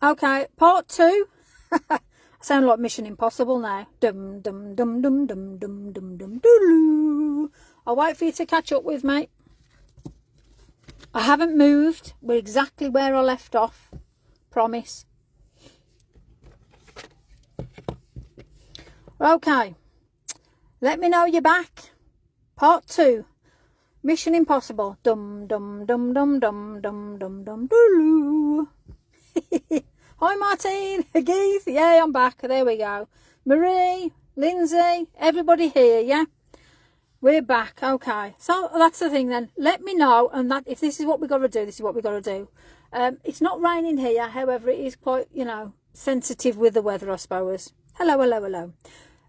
Okay, part 2. I sound like Mission Impossible now. Dum dum dum dum dum dum dum dum doo. I'll wait for you to catch up with me. I haven't moved. We're exactly where I left off. Promise. Okay. Let me know you're back. Part 2. Mission Impossible. Dum dum dum dum dum dum dum dum doo. Hi Martine, Keith, yeah, I'm back. There we go. Marie, Lindsay, everybody here, yeah? We're back, okay. So that's the thing then. Let me know, and that if this is what we got to do, this is what we got to do. It's not raining here, however, it is quite, sensitive with the weather, I suppose. Hello, hello, hello.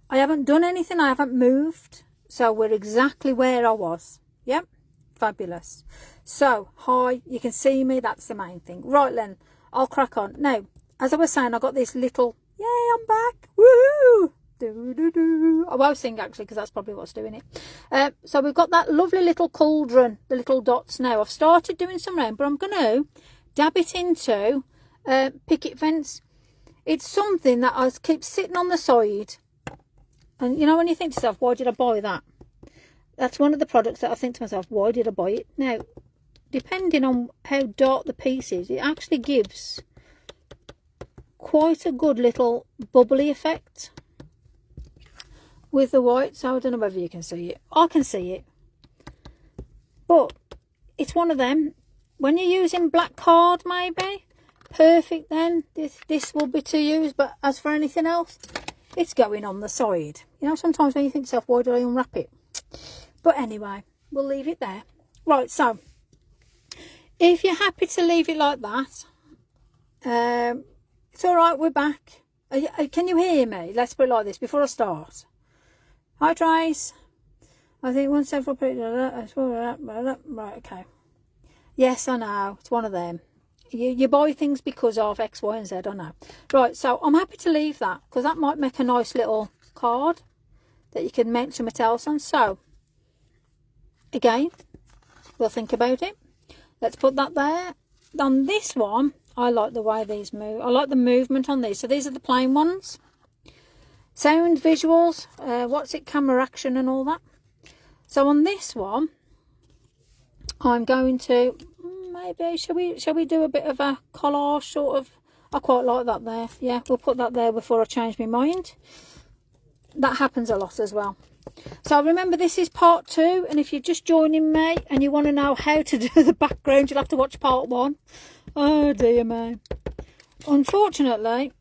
I haven't done anything, I haven't moved, so we're exactly where I was. Yep, fabulous. So, hi, you can see me, that's the main thing. Right then, I'll crack on. Now, as I was saying, I got this little, yay, I'm back, woohoo, do. I won't sing actually, because that's probably what's doing it. So we've got that lovely little cauldron, the little dots now. I've started doing some rain, but I'm going to dab it into picket fence. It's something that I keep sitting on the side. And when you think to yourself, why did I buy that? That's one of the products that I think to myself, why did I buy it? Now, depending on how dark the piece is, it actually gives quite a good little bubbly effect with the white. So I don't know whether you can see it. I can see it. But it's one of them. When you're using black card, maybe, perfect then. This will be to use. But as for anything else, it's going on the side. Sometimes when you think to yourself, why did I unwrap it? But anyway, we'll leave it there. Right, so if you're happy to leave it like that, it's all right, we're back. Can you hear me? Let's put it like this before I start. Hi, Trace. I think one several people. Right, okay. Yes, I know. It's one of them. You buy things because of X, Y, and Z, I know. Right, so I'm happy to leave that because that might make a nice little card that you can mount something else on. So, again, we'll think about it. Let's put that there. On this one, I like the way these move. I like the movement on these. So these are the plain ones. Sound, visuals, camera action and all that. So on this one, I'm going to, maybe, shall we do a bit of a collage sort of? I quite like that there. Yeah, we'll put that there before I change my mind. That happens a lot as well. So remember, this is part 2, and if you're just joining me and you want to know how to do the background, you'll have to watch part 1. Oh dear me. Unfortunately,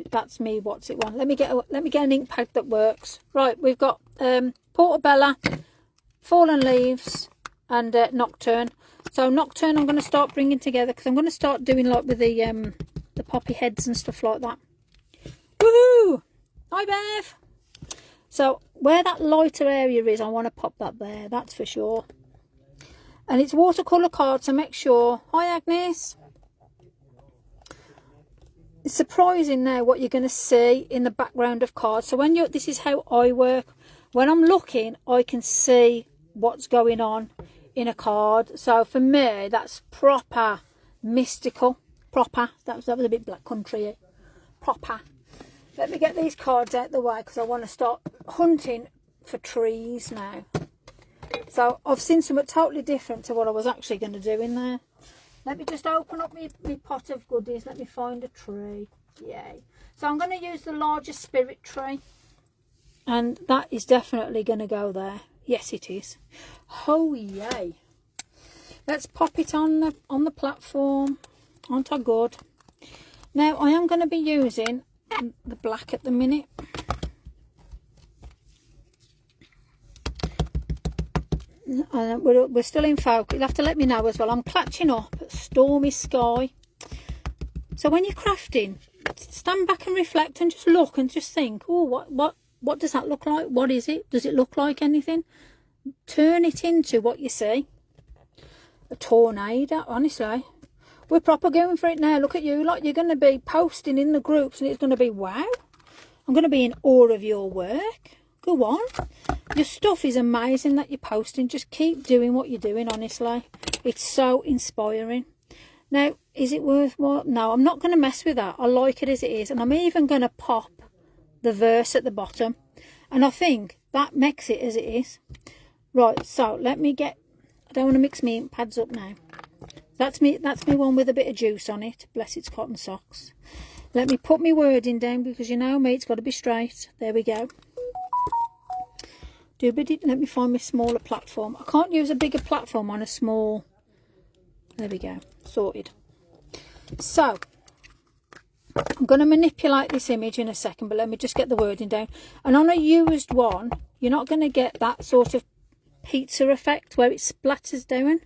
that's me. What's it one? Let me get an ink pad that works. Right, we've got Portobello, Fallen Leaves, and Nocturne. So Nocturne, I'm going to start bringing together because I'm going to start doing like with the poppy heads and stuff like that. Woohoo! Hi, Bev. So where that lighter area is, I want to pop that there. That's for sure. And it's watercolour card, so make sure. Hi, Agnes. It's surprising now what you're going to see in the background of cards. So this is how I work. When I'm looking, I can see what's going on in a card. So for me, that's proper mystical. Proper. That was a bit black country. Proper. Let me get these cards out the way because I want to start hunting for trees now. So I've seen something totally different to what I was actually going to do in there. Let me just open up my pot of goodies. Let me find a tree. Yay. So I'm going to use the largest spirit tree. And that is definitely going to go there. Yes, it is. Oh, yay. Let's pop it on the platform. Aren't I good? Now, I am going to be using the black at the minute. And we're still in focus. You'll have to let me know as well. I'm clutching up at stormy sky. So when you're crafting, stand back and reflect and just look and just think, oh, what does that look like? What is it? Does it look like anything? Turn it into what you see. A tornado, honestly. We're proper going for it now. Look at you. Like, you're going to be posting in the groups and it's going to be, wow. I'm going to be in awe of your work. Go on. Your stuff is amazing that you're posting. Just keep doing what you're doing, honestly. It's so inspiring. Now, is it worthwhile? No, I'm not going to mess with that. I like it as it is. And I'm even going to pop the verse at the bottom. And I think that makes it as it is. Right, so let me get... I don't want to mix my ink pads up now. That's me one with a bit of juice on it. Bless its cotton socks. Let me put my wording down because you know me, it's got to be straight. There we go. Let me find my smaller platform. I can't use a bigger platform on a small... There we go. Sorted. So, I'm going to manipulate this image in a second, but let me just get the wording down. And on a used one, you're not going to get that sort of pizza effect where it splatters down.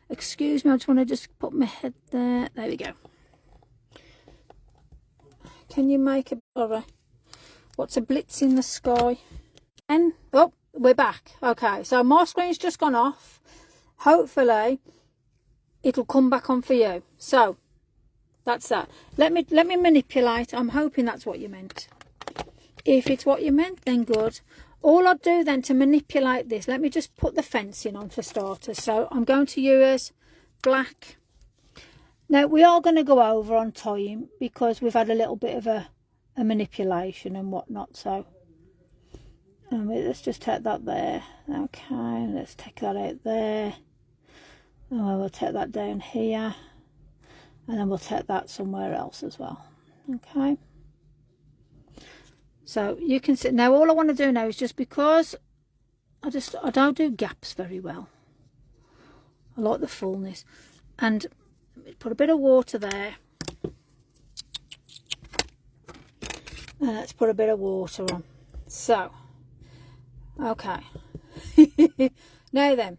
Excuse me, I just want to just put my head there. There we go. Can you make a... Sorry. What's a blitz in the sky? And, oh, we're back. Okay, so my screen's just gone off. Hopefully, it'll come back on for you. So, that's that. Let me manipulate. I'm hoping that's what you meant. If it's what you meant, then good. All I'll do then to manipulate this, let me just put the fencing on for starters. So I'm going to use black. Now we are going to go over on time because we've had a little bit of a manipulation and whatnot. So let's just take that there. Okay, let's take that out there. And we'll take that down here. And then we'll take that somewhere else as well. Okay. So you can see now. All I want to do now is just because I don't do gaps very well. I like the fullness, and put a bit of water there. And let's put a bit of water on. So, okay. Now then,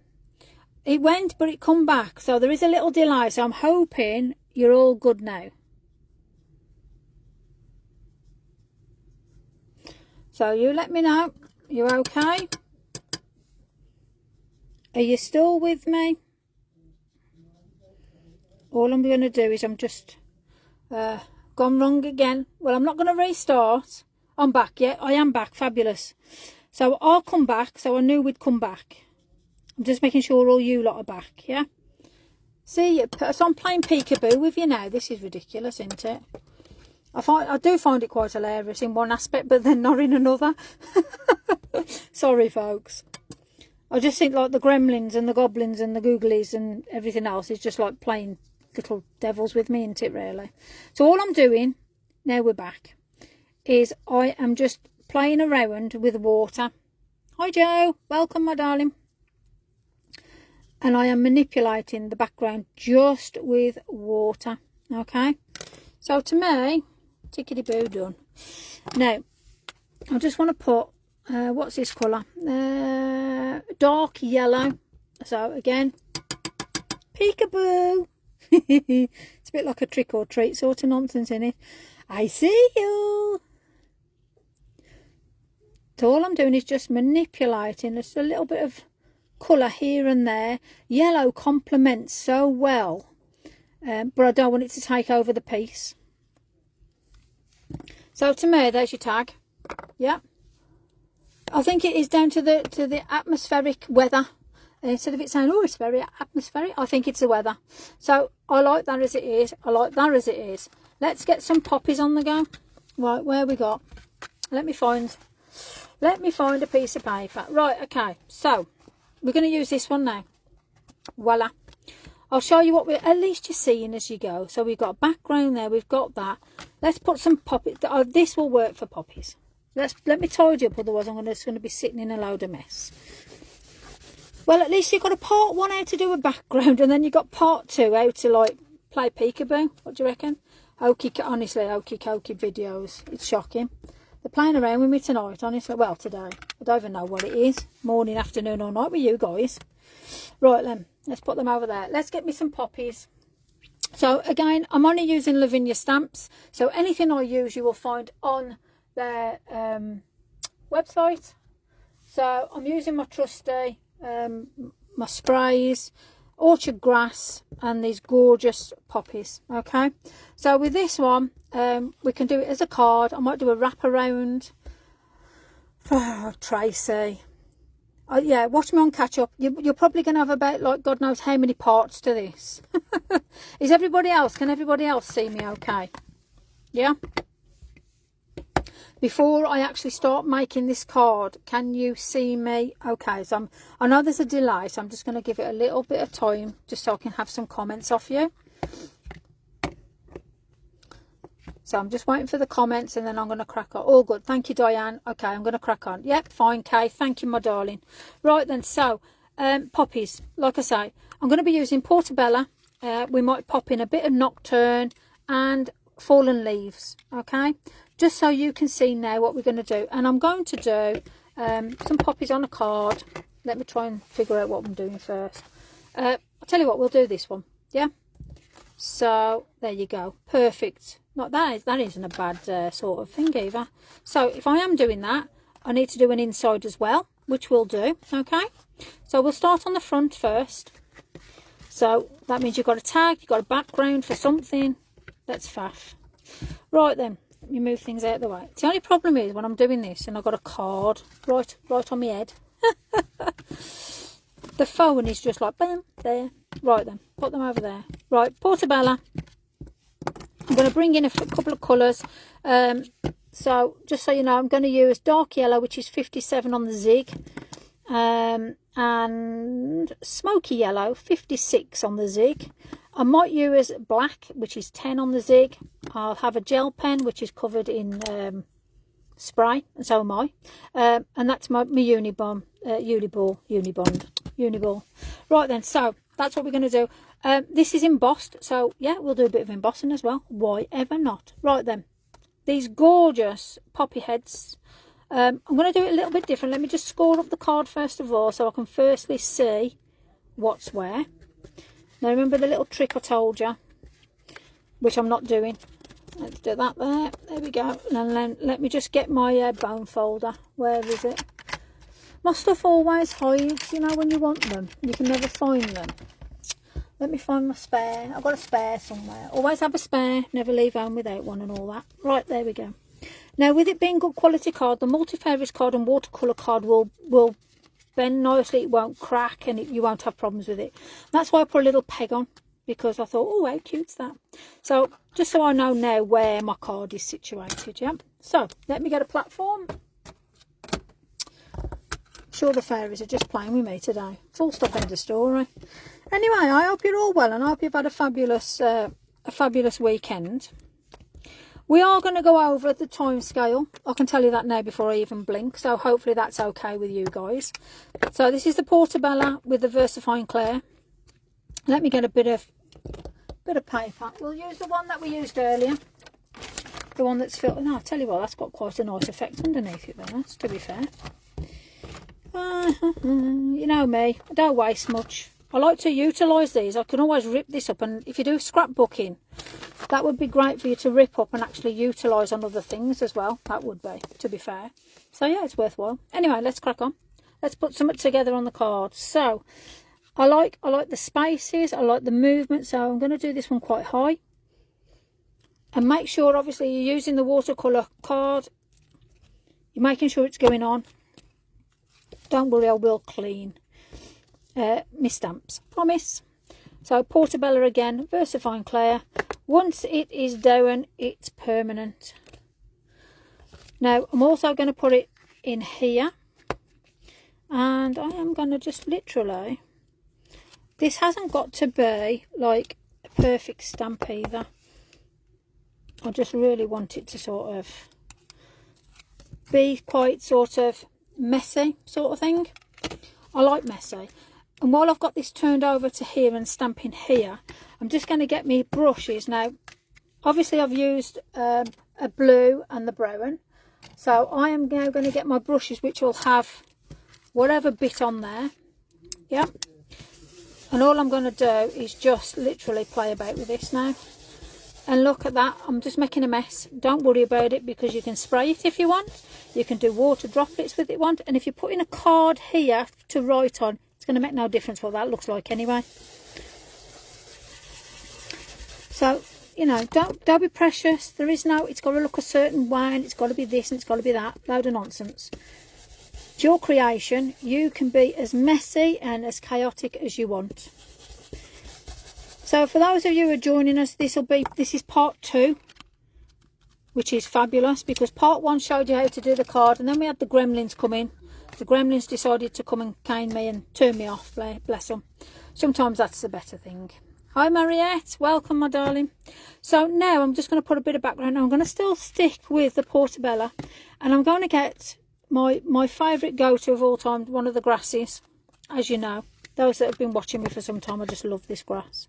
it went, but it come back. So there is a little delay. So I'm hoping you're all good now. So you let me know. You're okay? Are you still with me? All I'm going to do is I'm just gone wrong again. Well, I'm not going to restart. I'm back yet. I am back. Fabulous. So I'll come back. So I knew we'd come back. I'm just making sure all you lot are back. Yeah. See, so I'm playing peekaboo with you now. This is ridiculous, isn't it? I do find it quite hilarious in one aspect, but then not in another. Sorry, folks. I just think like the gremlins and the goblins and the googlies and everything else is just like playing little devils with me, isn't it, really? So all I'm doing, now we're back, is I am just playing around with water. Hi, Joe. Welcome, my darling. And I am manipulating the background just with water. Okay? So to me... tickety-boo, done. Now, I just want to put, what's this colour? Dark yellow. So, again, peekaboo. It's a bit like a trick or treat sort of nonsense, isn't it? I see you. So all I'm doing is just manipulating. There's a little bit of colour here and there. Yellow complements so well, but I don't want it to take over the piece. So to me, there's your tag. Yeah. I think it is down to the atmospheric weather. Instead of it saying, oh, it's very atmospheric, I think it's the weather. So I like that as it is. I like that as it is. Let's get some poppies on the go. Right, where we got? Let me find a piece of paper. Right, okay. So we're going to use this one now. Voila. I'll show you what we're, at least you're seeing as you go. So we've got a background there, we've got that. Let's put some poppies. This will work for poppies. Let me tidy up, otherwise I'm just going to be sitting in a load of mess. Well, at least you've got a part one how to do a background, and then you've got part two how to like play peekaboo. What do you reckon? Honestly, hokey cokey videos. It's shocking. They're playing around with me tonight, honestly. Well, today. I don't even know what it is. Morning, afternoon or night with you guys. Right then, let's put them over there. Let's get me some poppies. So again, I'm only using Lavinia stamps. So anything I use you will find on their website. So I'm using my trusty, my sprays, orchard grass, and these gorgeous poppies. Okay, so with this one, we can do it as a card. I might do a wrap around for Tracy. Yeah, watch me on catch up. You're probably going to have about, like, God knows how many parts to this. Is everybody else, can everybody else see me okay? Yeah? Before I actually start making this card, can you see me okay? So I know there's a delay, so I'm just going to give it a little bit of time just so I can have some comments off you. So I'm just waiting for the comments and then I'm going to crack on. All good. Thank you, Diane. Okay, I'm going to crack on. Yep, fine, Kay. Thank you, my darling. Right then, so poppies, like I say, I'm going to be using Portobello. We might pop in a bit of Nocturne and Fallen Leaves, okay? Just so you can see now what we're going to do. And I'm going to do some poppies on a card. Let me try and figure out what I'm doing first. I'll tell you what, we'll do this one, yeah? So, there you go. Perfect. Not that isn't a bad sort of thing either. So, if I am doing that, I need to do an inside as well, which we'll do, okay? So, we'll start on the front first. So, that means you've got a tag, you've got a background for something. That's faff. Right then, let me move things out of the way. The only problem is when I'm doing this and I've got a card right on my head. The phone is just like, bam, there. Right then, put them over there. Right, Portobello. I'm going to bring in a couple of colours. So, just so you know, I'm going to use dark yellow, which is 57 on the zig. And smoky yellow, 56 on the zig. I might use black, which is 10 on the zig. I'll have a gel pen, which is covered in spray, and so am I. And that's my Unibond. Right then, so that's what we're going to do. This is embossed, so yeah, we'll do a bit of embossing as well. Why ever not? Right then, these gorgeous poppy heads. I'm going to do it a little bit different. Let me just score up the card first of all, so I can firstly see what's where. Now remember the little trick I told you, which I'm not doing. Let's do that there. There we go. And then let me just get my bone folder. Where is it? My stuff always hides, you know, when you want them. You can never find them. Let me find my spare. I've got a spare somewhere. Always have a spare. Never leave home without one and all that. Right, there we go. Now, with it being good quality card, the multi-favourites card and watercolour card will bend nicely. It won't crack and you won't have problems with it. That's why I put a little peg on, because I thought, oh, how cute's that? So, just so I know now where my card is situated, yeah? So, let me get a platform. Sure, the fairies are just playing with me today. Full stop, end of story. Anyway, I hope you're all well and I hope you've had a fabulous weekend. We are going to go over the time scale. I can tell you that now before I even blink. So hopefully that's okay with you guys. So this is the Portobello with the VersaFine Clair. Let me get a bit of paper. We'll use the one that we used earlier. The one that's filled. No, I'll tell you what, that's got quite a nice effect underneath it there, to be fair. You know me, I don't waste much. I like to utilise these. I can always rip this up, and if you do scrapbooking, that would be great for you to rip up and actually utilise on other things as well. That would be, to be fair. So yeah, it's worthwhile. Anyway, let's crack on. Let's put something together on the card. So I like the spaces, I like the movement, so I'm going to do this one quite high. And make sure, obviously, you're using the watercolour card. You're making sure it's going on. Don't worry, I will clean my stamps, promise. So Portobello again, VersaFine Clair. Once it is down, it's permanent. Now I'm also going to put it in here, and I am going to just literally, this hasn't got to be like a perfect stamp either. I just really want it to sort of be quite sort of messy sort of thing. I like messy. And while I've got this turned over to here and stamping here, I'm just going to get me brushes. Now obviously I've used a blue and the brown, so I am now going to get my brushes which will have whatever bit on there. Yeah, and all I'm going to do is just literally play about with this now. And look at that, I'm just making a mess. Don't worry about it, because you can spray it if you want. You can do water droplets with it if you want. And if you're putting a card here to write on, it's going to make no difference what that looks like anyway. So, you know, don't be precious. There is no, it's got to look a certain way and it's got to be this and it's got to be that. Load of nonsense. It's your creation. You can be as messy and as chaotic as you want. So for those of you who are joining us, this is part 2, which is fabulous, because part 1 showed you how to do the card, and then we had the gremlins come in. The gremlins decided to come and cane me and turn me off, bless them. Sometimes that's the better thing. Hi Mariette, welcome my darling. So now I'm just going to put a bit of background. I'm going to still stick with the Portobello, and I'm going to get my favourite go-to of all time, one of the grasses. As you know, those that have been watching me for some time, I just love this grass.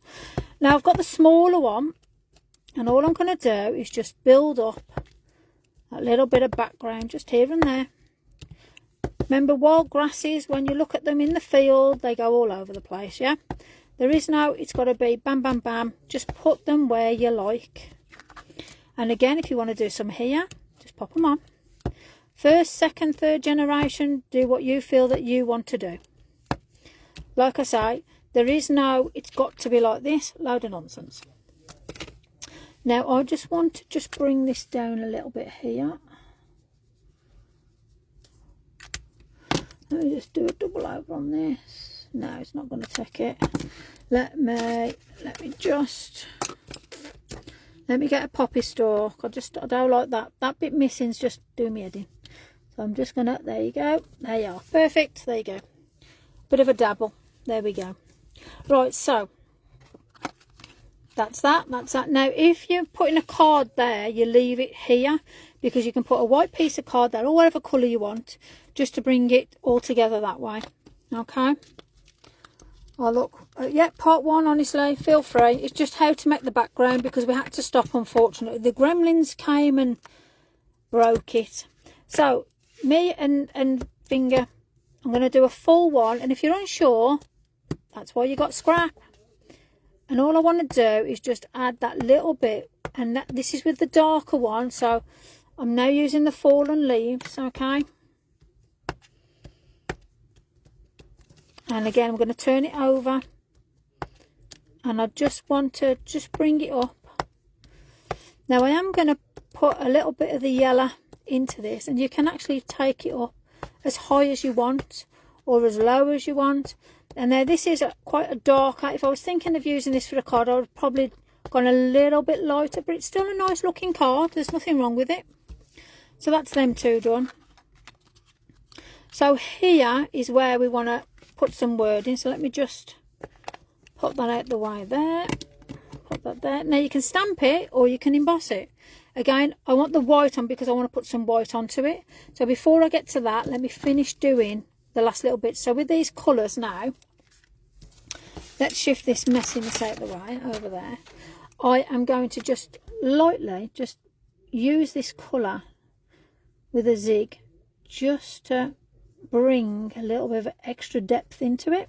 Now I've got the smaller one, and all I'm going to do is just build up a little bit of background just here and there. Remember, wild grasses, when you look at them in the field, they go all over the place, yeah? There is no, it's got to be bam, bam, bam. Just put them where you like. And again, if you want to do some here, just pop them on. First, second, third generation, do what you feel that you want to do. Like I say, there is no, it's got to be like this, load of nonsense. Now, I just want to just bring this down a little bit here. Let me just do a double over on this. No, it's not going to take it. Let me get a poppy stalk. I don't like that. That bit missing's just doing me head in. So I'm just gonna, there you go. There you are. Perfect. There you go. Bit of a dabble. There we go. Right, so that's that. Now, if you're putting a card there, you leave it here, because you can put a white piece of card there, or whatever colour you want, just to bring it all together that way. Okay. Oh look, yeah, part 1, honestly, feel free. It's just how to make the background, because we had to stop, unfortunately. The gremlins came and broke it. So me and Finger, I'm going to do a full one, and if you're unsure, that's why you got scrap. And all I want to do is just add that little bit, and this is with the darker one, so I'm now using the fallen leaves, okay? And again, I'm going to turn it over, and I just want to just bring it up. Now I am going to put a little bit of the yellow into this, and you can actually take it up as high as you want or as low as you want. And now this is quite a darker. If I was thinking of using this for a card, I would probably gone a little bit lighter, but it's still a nice looking card. There's nothing wrong with it. So that's them two done. So here is where we want to put some wording. So let me just put that out the way there. Put that there. Now you can stamp it or you can emboss it. Again, I want the white on because I want to put some white onto it. So before I get to that, let me finish doing the last little bit. So with these colours now, let's shift this messiness out the way over there. I am going to just lightly just use this colour with a zig just to bring a little bit of extra depth into it,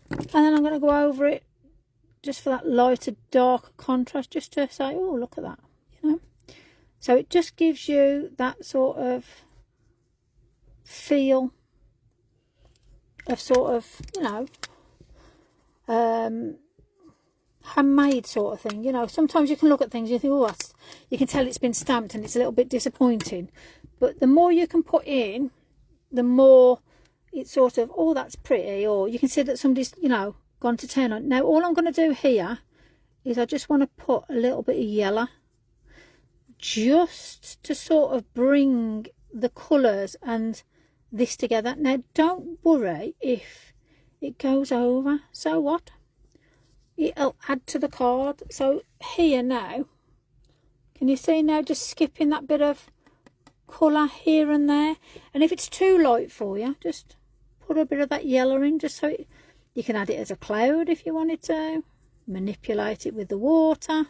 and then I'm going to go over it just for that lighter dark contrast, just to say, oh, look at that, you know. So it just gives you that sort of feel of sort of, you know, handmade sort of thing. You know, sometimes you can look at things and you think, oh, that's, you can tell it's been stamped and it's a little bit disappointing, but the more you can put in, the more it's sort of, oh, that's pretty, or you can see that somebody's, you know, gone to town on. Now all I'm going to do here is I just want to put a little bit of yellow just to sort of bring the colours and this together. Now don't worry if it goes over, so what, it'll add to the card. So here now, can you see now, just skipping that bit of colour here and there, and if it's too light for you, just put a bit of that yellow in, just so you can add it as a cloud if you wanted to, manipulate it with the water.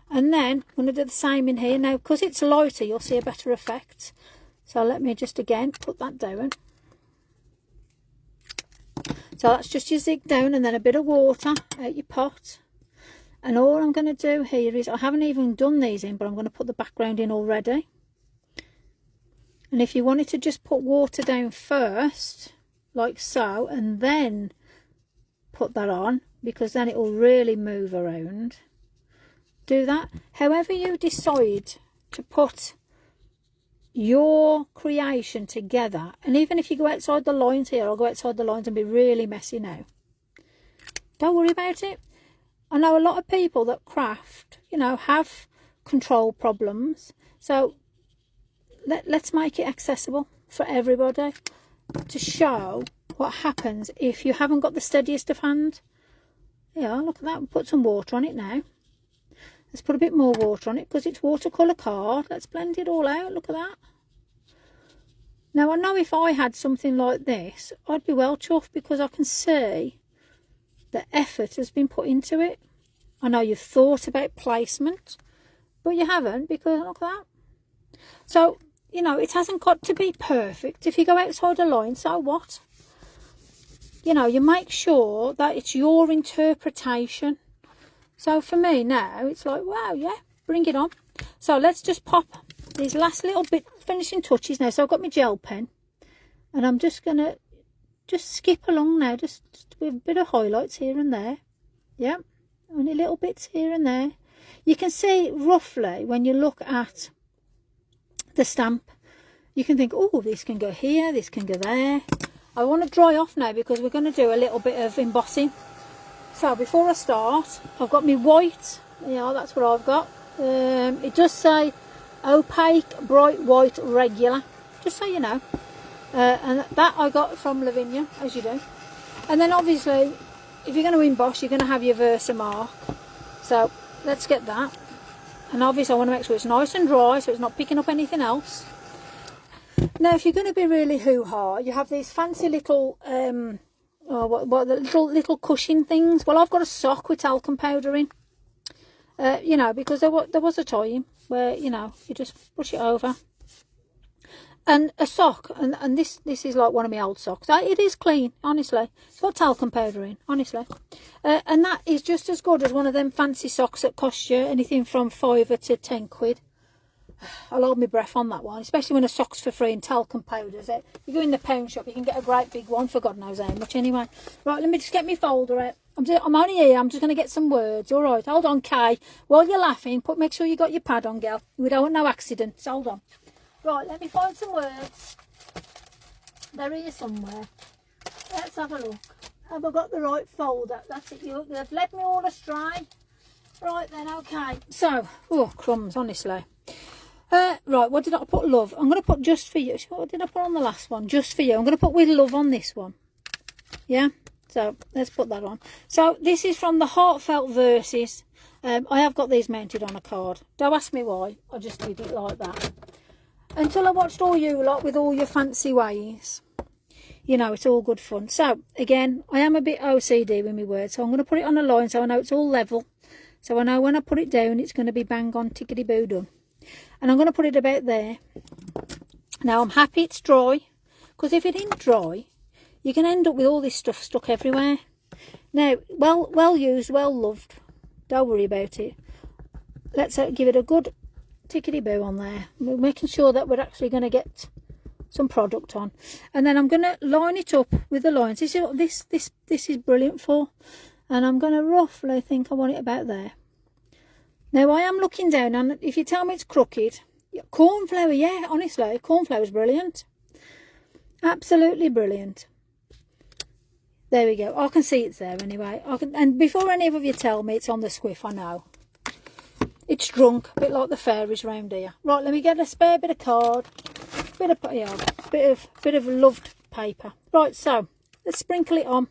And then I'm going to do the same in here. Now because it's lighter, you'll see a better effect, so let me just again put that down. So that's just your zig down, and then a bit of water out your pot. And all I'm going to do here is, I haven't even done these in, but I'm going to put the background in already. And if you wanted to just put water down first, like so, and then put that on, because then it will really move around, do that. However you decide to put your creation together, and even if you go outside the lines here, I'll go outside the lines and be really messy now. Don't worry about it. I know a lot of people that craft, you know, have control problems. So let's make it accessible for everybody to show what happens if you haven't got the steadiest of hand. Yeah, look at that. We'll put some water on it now. Let's put a bit more water on it because it's watercolour card. Let's blend it all out. Look at that. Now, I know if I had something like this, I'd be well chuffed because I can see the effort has been put into it. I know you've thought about placement, but you haven't, because look at that. So, you know, it hasn't got to be perfect. If you go outside the line, so what? You know, you make sure that it's your interpretation. So for me now, it's like, wow, yeah, bring it on. So let's just pop these last little bit finishing touches now. So I've got my gel pen, and I'm just going to just skip along now, just with a bit of highlights here and there. Yeah, only little bits here and there. You can see roughly when you look at the stamp, you can think, oh, this can go here, this can go there. I want to dry off now because we're going to do a little bit of embossing. So before I start, I've got my white. Yeah, that's what I've got. It does say opaque, bright white, regular, just so you know. And that I got from Lavinia, as you do. And then obviously, if you're going to emboss, you're going to have your Versamark. So let's get that. And obviously I want to make sure it's nice and dry so it's not picking up anything else. Now if you're going to be really hoo-ha, you have these fancy little the little cushion things. Well, I've got a sock with talcum powder in. You know, because there was a time where, you know, you just brush it over. And a sock, and this is like one of my old socks. It is clean, honestly. It's got talcum powder in, honestly. And that is just as good as one of them fancy socks that cost you anything from £5 to 10 quid. I'll hold my breath on that one, especially when a sock's for free and talcum powder's it. You go in the pound shop, you can get a great big one for God knows how much anyway. Right, let me just get my folder out. I'm only here, I'm just going to get some words. All right, hold on, Kay. While you're laughing, make sure you got your pad on, girl. We don't want no accidents. Hold on. Right, let me find some words. They're here somewhere. Let's have a look. Have I got the right folder? That's it. They've led me all astray. Right then, okay. So, oh, crumbs, honestly. Right, what did I put? Love. I'm going to put just for you. What did I put on the last one? Just for you. I'm going to put with love on this one. Yeah? So, let's put that on. So, this is from the Heartfelt Verses. I have got these mounted on a card. Don't ask me why. I just did it like that. Until I watched all you lot with all your fancy ways. You know, it's all good fun. So, again, I am a bit OCD with my words. So, I'm going to put it on a line so I know it's all level. So, I know when I put it down, it's going to be bang on tickety-boo done. And I'm going to put it about there. Now, I'm happy it's dry. Because if it ain't dry, you can end up with all this stuff stuck everywhere. Now, well used, well loved. Don't worry about it. Let's give it a good tickety-boo on there. We're making sure that we're actually going to get some product on. And then I'm going to line it up with the lines. This is what this is brilliant for. And I'm going to roughly think I want it about there. Now, I am looking down, and if you tell me it's crooked, cornflower, yeah, honestly, cornflower's brilliant. Absolutely brilliant. There we go. I can see it's there anyway. And before any of you tell me it's on the squiff, I know. It's drunk, a bit like the fairies round here. Right, let me get a spare bit of card, bit of loved paper. Right, so let's sprinkle it on,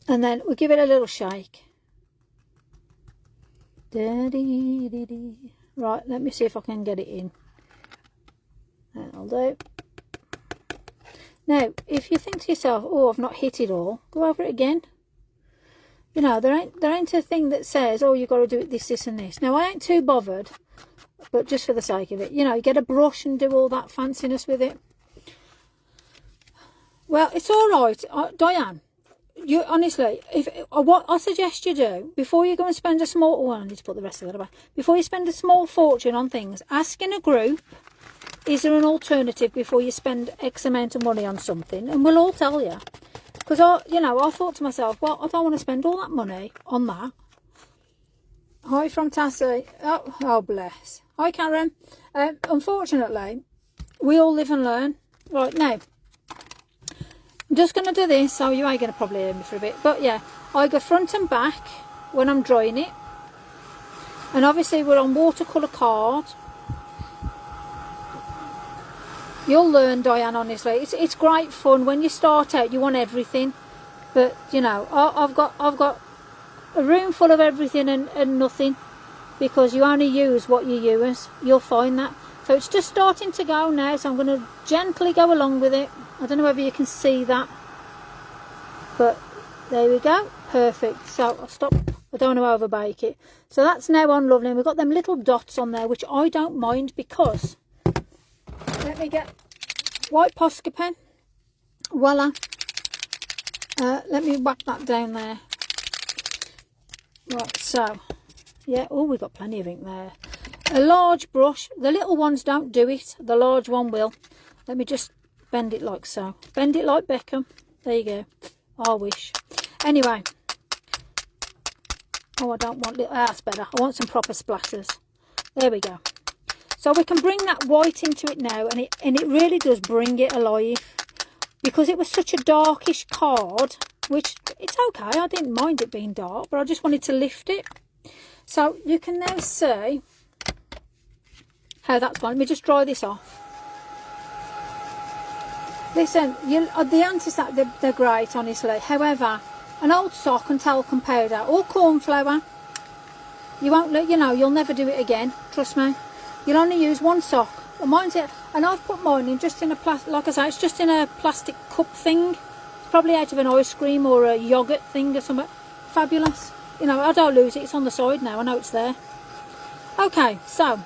and then we'll give it a little shake. Right, let me see if I can get it in. That'll do. Now, if you think to yourself, oh, I've not hit it all, go over it again. You know, there ain't a thing that says, oh, you've got to do it this, and this. Now, I ain't too bothered, but just for the sake of it. You know, you get a brush and do all that fanciness with it. Well, it's all right. Diane, you honestly, what I suggest you do, before you go and spend a small, well, I need to put the rest of that away. Before you spend a small fortune on things, ask in a group, is there an alternative before you spend X amount of money on something? And we'll all tell you. Because, I thought to myself, well, I don't want to spend all that money on that. Hi from Tassie. Oh, bless. Hi, Karen. Unfortunately, we all live and learn. Right, now, I'm just going to do this, so you ain't going to probably hear me for a bit. But yeah, I go front and back when I'm drying it. And obviously we're on watercolour card. You'll learn, Diane, honestly. It's great fun. When you start out, you want everything. But, you know, I've got a room full of everything and nothing. Because you only use what you use. You'll find that. So it's just starting to go now. So I'm going to gently go along with it. I don't know whether you can see that. But there we go. Perfect. So I'll stop. I don't want to overbake it. So that's now on lovely. And we've got them little dots on there, which I don't mind because... Let me get white Posca pen. Voila. Let me whack that down there. Right, so. Yeah, oh, we've got plenty of ink there. A large brush. The little ones don't do it. The large one will. Let me just bend it like so. Bend it like Beckham. There you go. I wish. Anyway. Oh, I don't want... that's better. I want some proper splatters. There we go. So we can bring that white into it now, and it really does bring it alive. Because it was such a darkish card, which it's okay, I didn't mind it being dark, but I just wanted to lift it. So you can now see how that's gone. Let me just dry this off. Listen, the anti-static, they're great, honestly. However, an old sock and talcum powder or corn flour, you won't, you know, you'll never do it again, trust me. You'll only use one sock. And mine's it, and I've put mine in just in a plastic, like I say, it's just in a plastic cup thing. It's probably out of an ice cream or a yoghurt thing or something. Fabulous. You know, I don't lose it. It's on the side now. I know it's there. Okay, so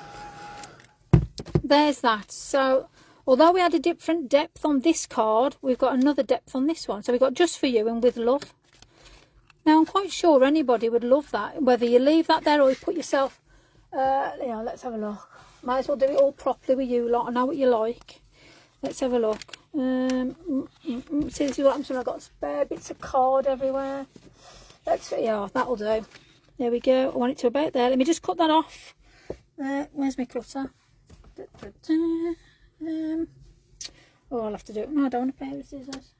there's that. So although we had a different depth on this card, we've got another depth on this one. So we've got just for you and with love. Now I'm quite sure anybody would love that, whether you leave that there or you put yourself. Yeah, let's have a look. Might as well do it all properly with you lot. I know what you like. Let's have a look. See, this is what happens when I've got spare bits of card everywhere. Yeah, that'll do. There we go. I want it to about there. Let me just cut that off. Where's my cutter? Oh, I'll have to do it. No, I don't want a pair of scissors.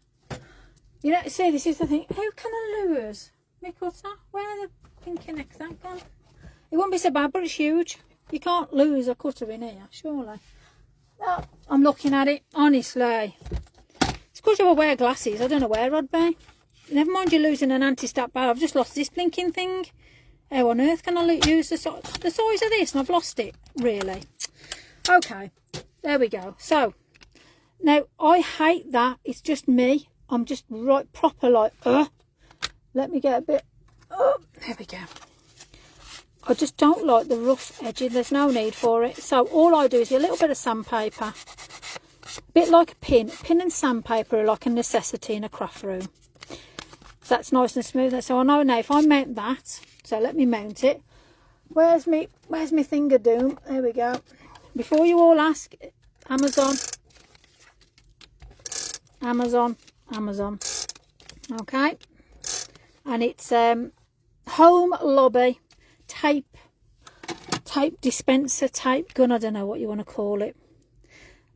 You know, see, this is the thing. How can I lose my cutter? Where the pinky neck's that gone? It won't be so bad, but it's huge. You can't lose a cutter in here, surely. Oh, I'm looking at it, honestly. It's because I wear glasses. I don't know where I'd be. Never mind you losing an anti-stat bar. I've just lost this blinking thing. How on earth can I use the size of this? And I've lost it, really. Okay, there we go. So, now, I hate that. It's just me. I'm just right proper like, let me get a bit, there we go. I just don't like the rough edging. There's no need for it. So all I do is a little bit of sandpaper. A bit like a pin. Pin and sandpaper are like a necessity in a craft room. That's nice and smooth. So I know now if I mount that. So let me mount it. Where's me thing of doom? There we go. Before you all ask, Amazon. Okay. And it's Home Lobby. Tape dispenser, tape gun, I don't know what you want to call it.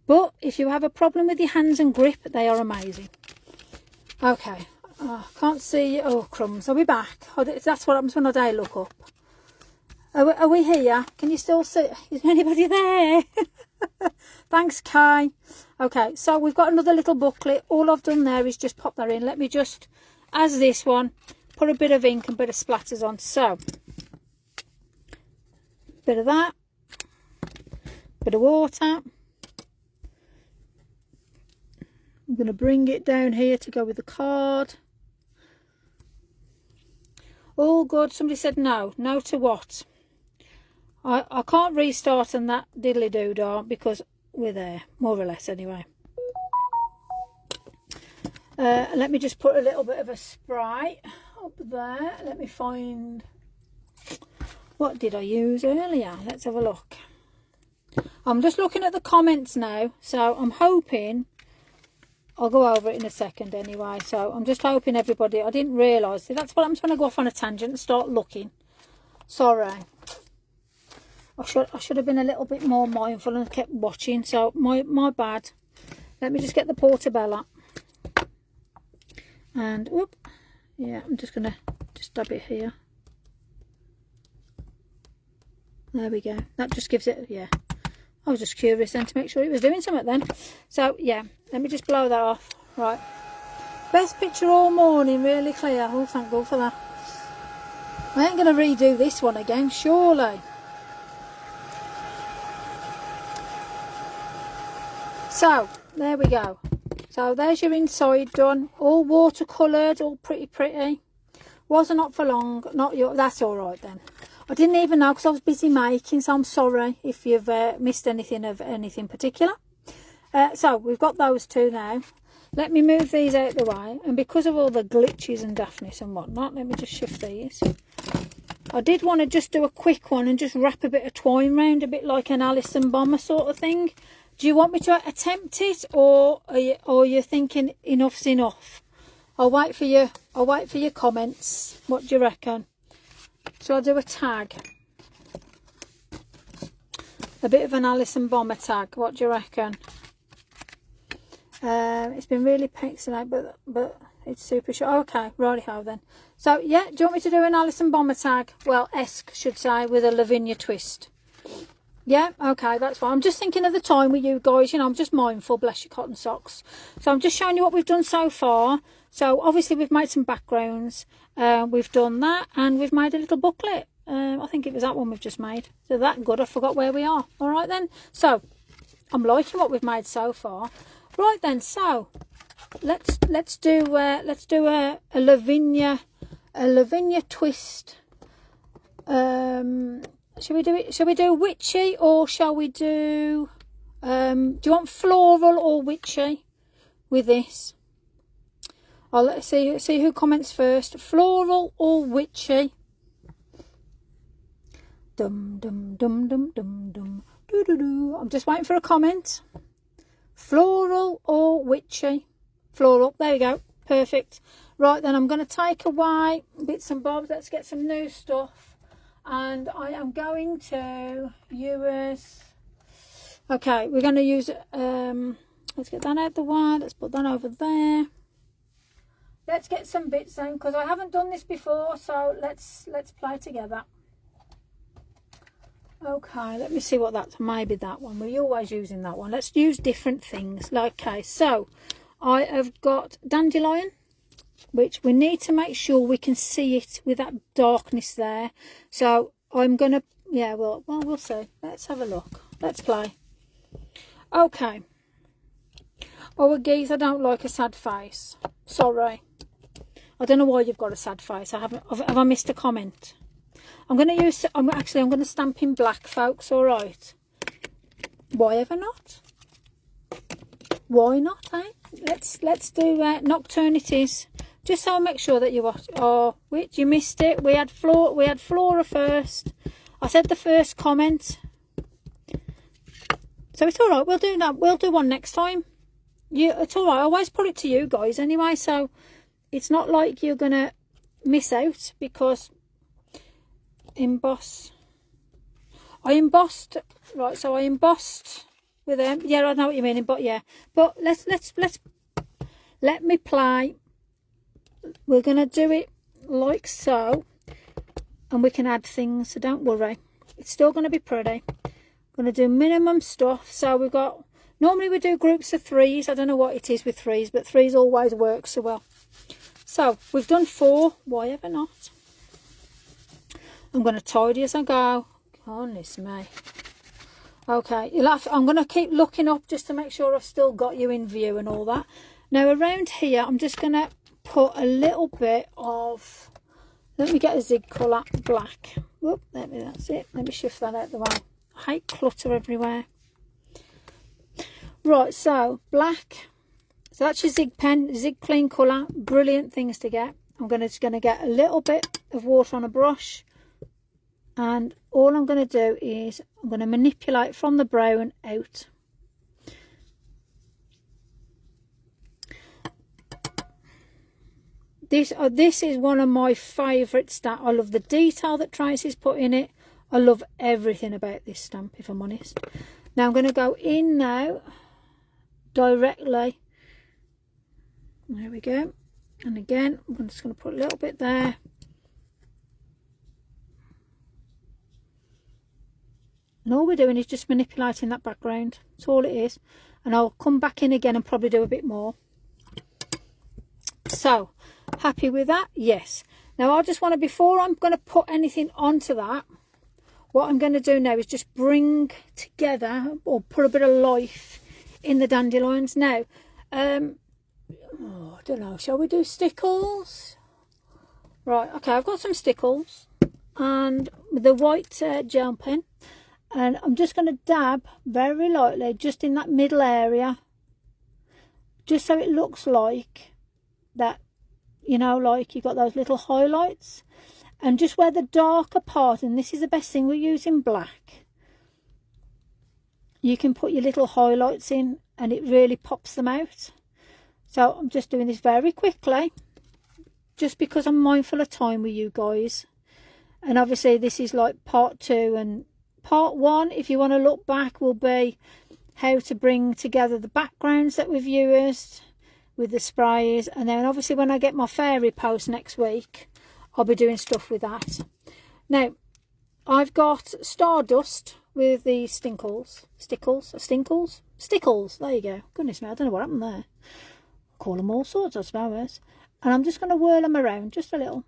But if you have a problem with your hands and grip, they are amazing. Okay, can't see, oh crumbs, are we back? That's what happens when I day look up. Are we here? Can you still see? Is anybody there? Thanks, Kai. Okay, so we've got another little booklet. All I've done there is just pop that in. Let me just, as this one, put a bit of ink and a bit of splatters on. So, bit of that, bit of water. I'm going to bring it down here to go with the card. All good. Somebody said no. No to what? I can't restart on that diddly doo-dah because we're there, more or less anyway. Let me just put a little bit of a spray up there. Let me find... What did I use earlier? Let's have a look. I'm just looking at the comments now. So I'm hoping... I'll go over it in a second anyway. So I'm just hoping everybody... I didn't realise. See, that's what I'm just going to go off on a tangent and start looking. Sorry. I should have been a little bit more mindful and kept watching. So my bad. Let me just get the portobello. And whoop, yeah, I'm just gonna just dab it here. There we go. That just gives it, yeah. I was just curious then to make sure it was doing something then. So yeah, let me just blow that off. Right. Best picture all morning, really clear. Oh, thank God for that. I ain't going to redo this one again, surely. So, there we go. So, there's your inside done. All watercoloured, all pretty. Wasn't up for long. Not your. That's all right then. I didn't even know because I was busy making, so I'm sorry if you've missed anything of anything particular. So, we've got those two now. Let me move these out the way, and because of all the glitches and daftness and whatnot, let me just shift these. I did want to just do a quick one and just wrap a bit of twine round, a bit like an Alison Bomber sort of thing. Do you want me to attempt it, or are you thinking enough's enough? I'll wait for you. I'll wait for your comments. What do you reckon? So I'll do a tag, a bit of an Alison Bomber tag. What do you reckon? It's been really pixelated, but it's super short. Okay, righty-ho then. So, yeah, do you want me to do an Alison Bomber tag? Well, esque, should say, with a Lavinia twist. Yeah, okay, that's fine. I'm just thinking of the time with you guys. You know, I'm just mindful, bless your cotton socks. So, I'm just showing you what we've done so far. So, obviously, we've made some backgrounds. We've done that, and we've made a little booklet. I think it was that one we've just made. So, that good, I forgot where we are. All right, then. So, I'm liking what we've made so far. Right then, so let's do a Lavinia twist. Shall we do it? Shall we do witchy, or shall we do? Do you want floral or witchy with this? Let's see who comments first. Floral or witchy? Dum dum dum dum dum dum. Do do do. I'm just waiting for a comment. Floral or witchy? Floral. There we go. Perfect. Right then, I'm going to take away bits and bobs. Let's get some new stuff. And I am going to use... Okay, we're going to use... let's get that out the way. Let's put that over there. Let's get some bits in, because I haven't done this before. So let's play together. Okay, let me see what that's. Maybe that one. We're always using that one. Let's use different things. Okay, so I have got Dandelion, which we need to make sure we can see it with that darkness there. So I'm gonna, yeah, well, we'll see. Let's have a look. Let's play. Okay. Oh, geez, I don't like a sad face. Sorry. I don't know why you've got a sad face. Have I missed a comment? I'm going to stamp in black, folks, all right? Why ever not? Why not, eh? Let's do Nocturne it is. Just so I make sure that you watch. Oh, wait, you missed it. We had Flora first. I said the first comment. So it's all right. We'll do that. We'll do one next time. It's all right. I always put it to you guys anyway, so it's not like you're going to miss out because... Emboss. I embossed, right? So I embossed with them. Yeah, I know what you mean, but yeah. But let me play. We're gonna do it like so, and we can add things. So don't worry, it's still gonna be pretty. Gonna do minimum stuff. So we've got. Normally we do groups of threes. I don't know what it is with threes, but threes always work so well. So we've done 4. Why ever not? I'm going to tidy as I go. Goodness me. Okay, I'm going to keep looking up just to make sure I've still got you in view and all that. Now around here, I'm just going to put a little bit of... Let me get a zig colour, black. Whoop, that's it. Let me shift that out the way. I hate clutter everywhere. Right, so black. So that's your zig pen, zig clean colour. Brilliant things to get. I'm just going to get a little bit of water on a brush. And all I'm going to do is I'm going to manipulate from the brown out. This is one of my favourite stamps. I love the detail that Tracy's put in it. I love everything about this stamp, if I'm honest. Now I'm going to go in now directly. There we go. And again, I'm just going to put a little bit there. And all we're doing is just manipulating that background. That's all it is. And I'll come back in again and probably do a bit more. So, happy with that? Yes. Now I just want to, before I'm going to put anything onto that, what I'm going to do now is just bring together or put a bit of life in the dandelions. Now, I don't know, shall we do stickles? Right, okay, I've got some stickles and the white gel pen, and I'm just going to dab very lightly just in that middle area, just so it looks like that, you know, like you got those little highlights. And just where the darker part, and this is the best thing, we're using black, you can put your little highlights in and it really pops them out. So I'm just doing this very quickly, just because I'm mindful of time with you guys. And obviously this is like part 2, and part 1, if you want to look back, will be how to bring together the backgrounds that we've used with the sprays. And then obviously when I get my fairy post next week, I'll be doing stuff with that. Now, I've got Stardust with the stickles, there you go. Goodness me, I don't know what happened there. Call them all sorts, I suppose. And I'm just going to whirl them around just a little.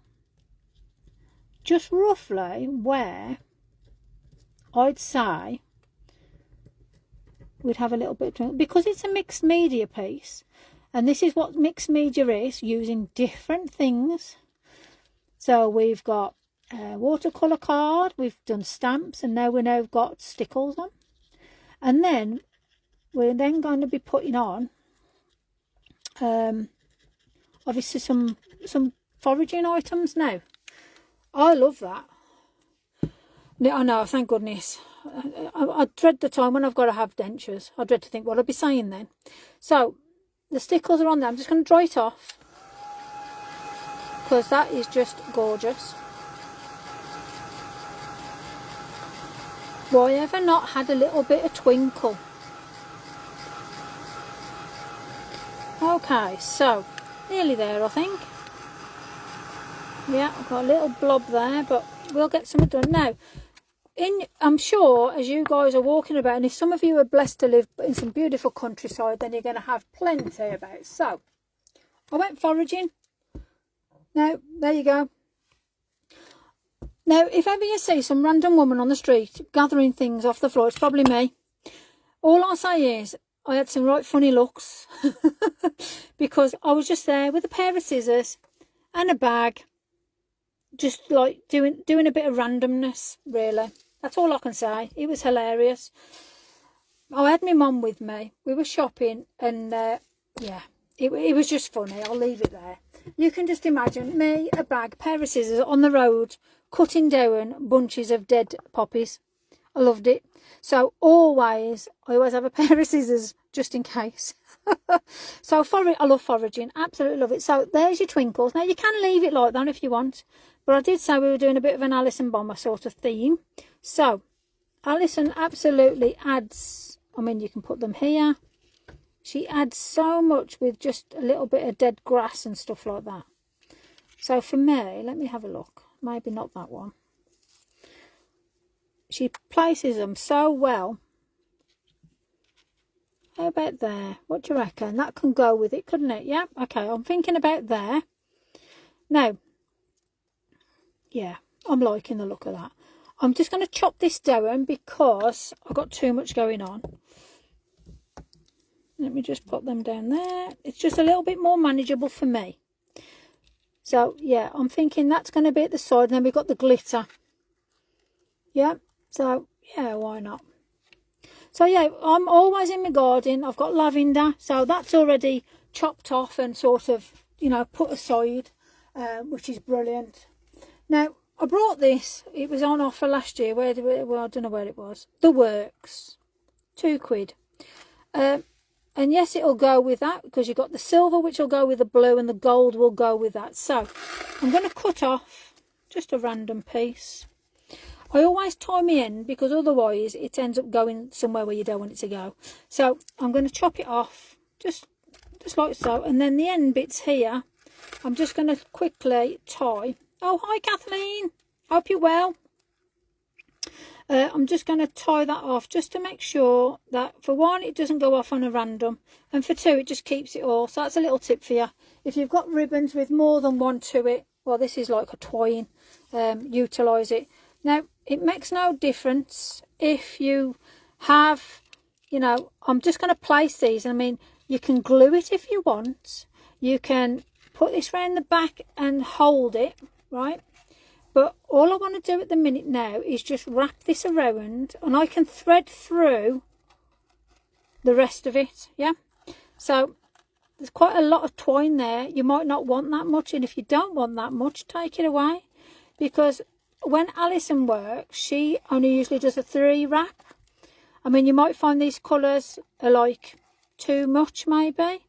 Just roughly where I'd say we'd have a little bit of, because it's a mixed media piece. And this is what mixed media is, using different things. So we've got a watercolour card, we've done stamps, and now we've got stickles on. And then we're then going to be putting on obviously some foraging items now. I love that. I know, thank goodness. I dread the time when I've got to have dentures. I dread to think what I'll be saying then. So the stickles are on there. I'm just going to dry it off, because that is just gorgeous. Why ever not had a little bit of twinkle? Okay, so nearly there, I think. Yeah, I've got a little blob there, but we'll get something done now. I'm sure as you guys are walking about, and if some of you are blessed to live in some beautiful countryside, then you're going to have plenty about. So I went foraging. Now, there you go. Now, if ever you see some random woman on the street gathering things off the floor, it's probably me. All I'll say is I had some right funny looks because I was just there with a pair of scissors and a bag, just like doing a bit of randomness, really. That's all I can say. It was hilarious. I had my mum with me. We were shopping, and yeah, it was just funny. I'll leave it there. You can just imagine me, a bag, pair of scissors on the road, cutting down bunches of dead poppies. I loved it. So I always have a pair of scissors just in case. So I love foraging, absolutely love it. So there's your twinkles. Now you can leave it like that if you want, but I did say we were doing a bit of an Alison Bomber sort of theme. So Alison absolutely adds, I mean, you can put them here. She adds so much with just a little bit of dead grass and stuff like that. So for me, let me have a look. Maybe not that one. She places them so well. How about there? What do you reckon? That can go with it, couldn't it? Yeah, okay, I'm thinking about there. Now, yeah, I'm liking the look of that. I'm just going to chop this down because I've got too much going on. Let me just put them down there. It's just a little bit more manageable for me. So, yeah, I'm thinking that's going to be at the side. And then we've got the glitter. Yeah, so, yeah, why not? So, yeah, I'm always in my garden. I've got lavender. So, that's already chopped off and sort of, you know, put aside, which is brilliant. Now, I brought this. It was on offer last year. Well, I don't know where it was. The Works. £2. And yes, it'll go with that because you've got the silver, which will go with the blue, and the gold will go with that. So I'm going to cut off just a random piece. I always tie my end because otherwise it ends up going somewhere where you don't want it to go. So I'm going to chop it off just like so. And then the end bits here, I'm just going to quickly tie. Oh, hi Kathleen, hope you're well. I'm just going to tie that off just to make sure that, for one, it doesn't go off on a random, and for two, it just keeps it all. So that's a little tip for you. If you've got ribbons with more than one to it, well, this is like a twine, utilise it. Now, it makes no difference if you have, you know, I'm just going to place these. I mean, you can glue it if you want. You can put this round the back and hold it, right? But all I want to do at the minute now is just wrap this around, and I can thread through the rest of it, yeah? So there's quite a lot of twine there. You might not want that much, and if you don't want that much, take it away. Because when Alison works, she only usually does a 3 wrap. I mean, you might find these colours are like too much maybe.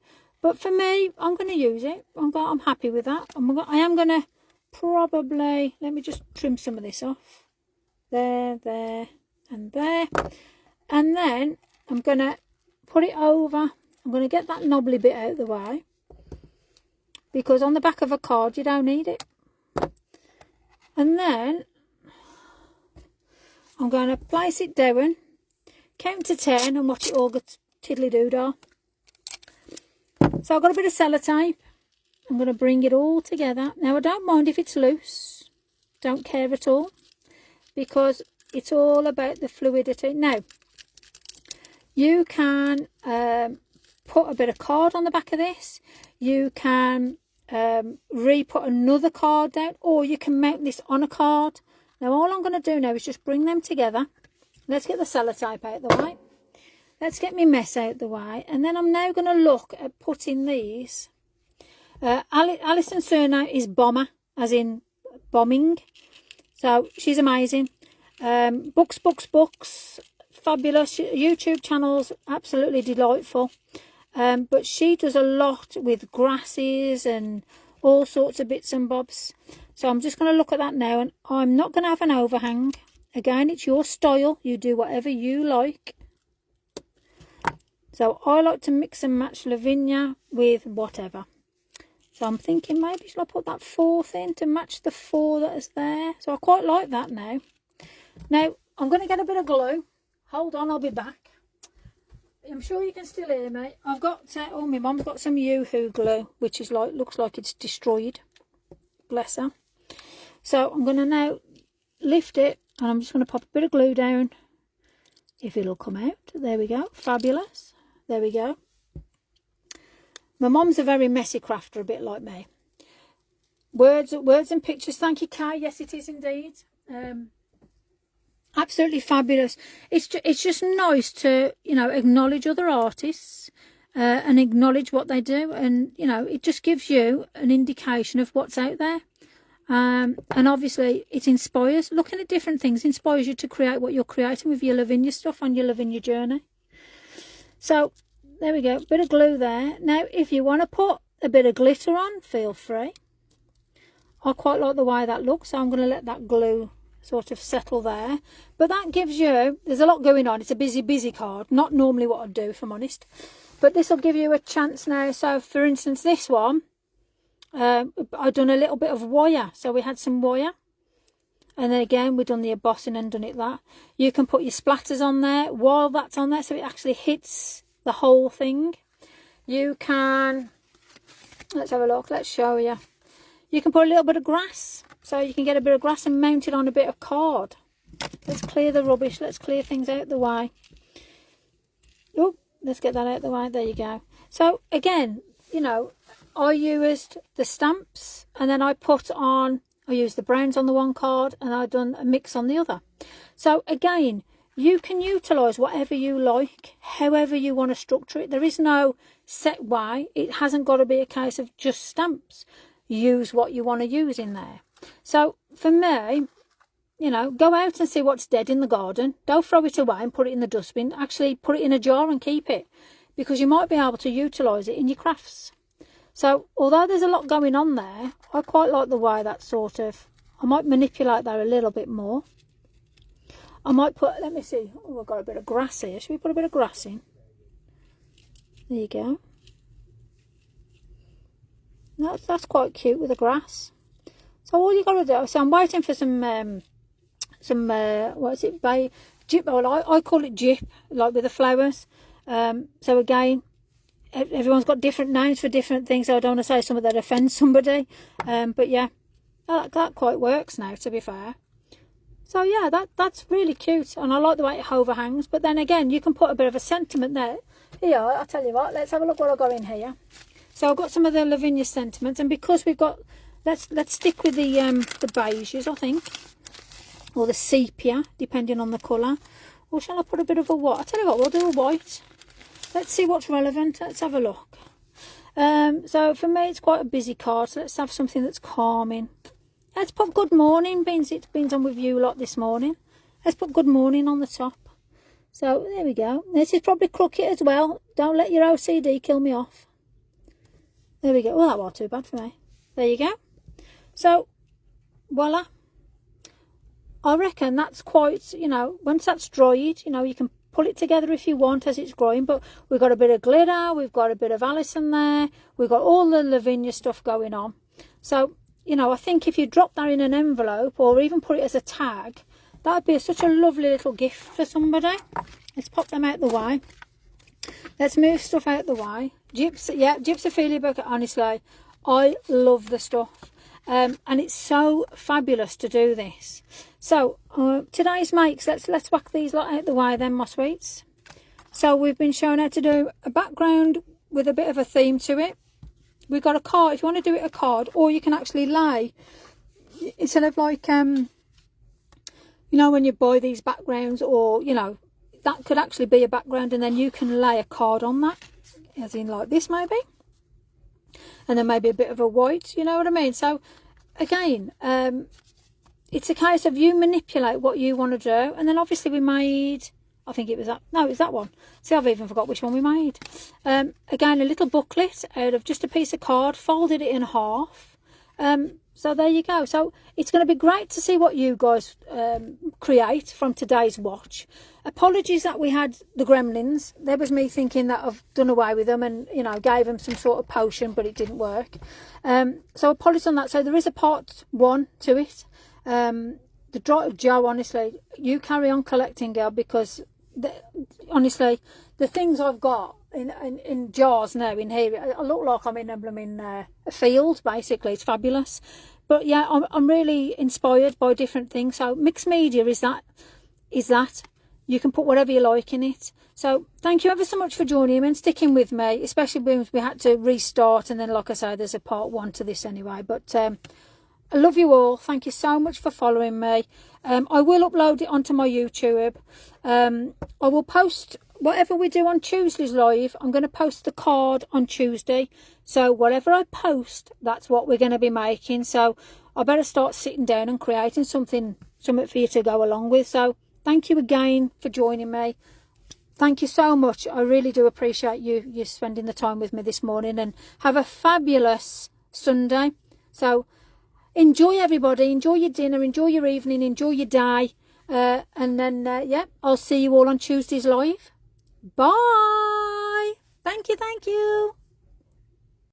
But for me, I'm going to use it. I'm happy with that. I am going to probably, let me just trim some of this off. There, and there. And then I'm going to put it over. I'm going to get that knobbly bit out of the way, because on the back of a card you don't need it. And then I'm going to place it down, count to 10 and watch it all go tiddly-doo-dah. So I've got a bit of sellotape. I'm going to bring it all together. Now, I don't mind if it's loose. Don't care at all, because it's all about the fluidity. Now, you can put a bit of card on the back of this. You can re-put another card down, or you can mount this on a card. Now, all I'm going to do now is just bring them together. Let's get the sellotape out of the way. Let's get my mess out of the way. And then I'm now going to look at putting these. Alison's surname is Bomber, as in bombing. So she's amazing. Books. Fabulous. YouTube channel's absolutely delightful. But she does a lot with grasses and all sorts of bits and bobs. So I'm just going to look at that now, and I'm not going to have an overhang. Again, it's your style. You do whatever you like. So I like to mix and match Lavinia with whatever. So I'm thinking, maybe shall I put that 4th in to match the 4 that is there? So I quite like that now. Now, I'm going to get a bit of glue. Hold on, I'll be back. I'm sure you can still hear me. I've got, oh, my mum's got some Yoo-hoo glue, which is like, looks like it's destroyed. Bless her. So I'm going to now lift it, and I'm just going to pop a bit of glue down. If it'll come out. There we go. Fabulous. There we go. My mum's a very messy crafter, a bit like me. Words and pictures. Thank you, Kay. Yes, it is indeed. Absolutely fabulous. It's just nice to, you know, acknowledge other artists and acknowledge what they do. And, you know, it just gives you an indication of what's out there. And obviously, it inspires. Looking at different things inspires you to create what you're creating with your Lavinia stuff on your Lavinia journey. So, there we go, bit of glue there. Now, if you want to put a bit of glitter on, feel free. I quite like the way that looks, so I'm going to let that glue sort of settle there. But that gives you, there's a lot going on. It's a busy card. Not normally what I'd do, if I'm honest. But this will give you a chance now. So, for instance, this one, I've done a little bit of wire. So we had some wire. And then again, we've done the embossing and done it that. You can put your splatters on there while that's on there, so it actually hits the whole thing. You can, let's have a look, let's show you. You can put a little bit of grass, so you can get a bit of grass and mount it on a bit of card. Let's clear the rubbish, let's clear things out the way. Oh, let's get that out the way, there you go. So again, you know, I used the stamps, and then I used the browns on the one card, and I've done a mix on the other. So again, you can utilise whatever you like, however you want to structure it. There is no set way. It hasn't got to be a case of just stamps. Use what you want to use in there. So for me, you know, go out and see what's dead in the garden. Don't throw it away and put it in the dustbin. Actually put it in a jar and keep it, because you might be able to utilise it in your crafts. So although there's a lot going on there, I quite like the way that sort of, I might manipulate that a little bit more. I might put, let me see, oh, I've got a bit of grass here. Should we put a bit of grass in? There you go. That's quite cute with the grass. So all you got to do, so I'm waiting for some what is it, jip, well, I call it jip, like with the flowers. So again, everyone's got different names for different things, so I don't want to say something that offends somebody. But yeah, that quite works now, to be fair. So yeah, that's really cute, and I like the way it overhangs. But then again, you can put a bit of a sentiment there. Here, I'll tell you what, let's have a look what I've got in here. So I've got some of the Lavinia sentiments, and because we've got, let's stick with the beiges, I think, or the sepia, depending on the colour. Or shall I put a bit of a white? I'll tell you what, we'll do a white. Let's see what's relevant. Let's have a look. So for me, it's quite a busy card, so let's have something that's calming. Let's put good morning, beans it's been on with you a lot this morning. Let's put good morning on the top. So there we go. This is probably crooked as well. Don't let your OCD kill me off. There we go. Oh, that wasn't too bad for me. There you go. So voila. I reckon that's quite, you know, once that's dried, you know, you can pull it together if you want as it's growing. But we've got a bit of glitter, we've got a bit of Alison there, we've got all the Lavinia stuff going on. So, you know, I think if you drop that in an envelope or even put it as a tag, that would be such a lovely little gift for somebody. Let's pop them out the way. Let's move stuff out the way. Gypsophilia bucket, honestly, I love the stuff. And it's so fabulous to do this. So today's makes, let's whack these lot out the way then, my sweets. So we've been shown how to do a background with a bit of a theme to it. We've got a card, if you want to do it a card, or you can actually lay, instead of like, you know, when you buy these backgrounds, or, you know, that could actually be a background, and then you can lay a card on that, as in like this maybe. And then maybe a bit of a white, you know what I mean? So again, it's a case of you manipulate what you want to do. And then obviously we made, I think it was that, no, it was that one. See, I've even forgot which one we made. Again, a little booklet out of just a piece of card, folded it in half. So there you go. So it's going to be great to see what you guys create from today's watch. Apologies that we had the gremlins. There was me thinking that I've done away with them and, you know, gave them some sort of potion, but it didn't work. So apologies on that. So there is a part 1 to it. Joe, honestly, you carry on collecting, girl, because honestly, the things I've got in jars now in here, I look like I'm in a field, basically. It's fabulous. But yeah, I'm really inspired by different things. So mixed media is that. You can put whatever you like in it. So thank you ever so much for joining me and sticking with me, especially when we had to restart. And then, like I say, there's a part 1 to this anyway. But I love you all. Thank you so much for following me. I will upload it onto my YouTube. I will post whatever we do on Tuesdays live. I'm going to post the card on Tuesday. So whatever I post, that's what we're going to be making. So I better start sitting down and creating something for you to go along with. So thank you again for joining me. Thank you so much. I really do appreciate you spending the time with me this morning, and have a fabulous Sunday. So enjoy, everybody. Enjoy your dinner, enjoy your evening, enjoy your day. And then, yeah, I'll see you all on Tuesdays live. Bye. Thank you.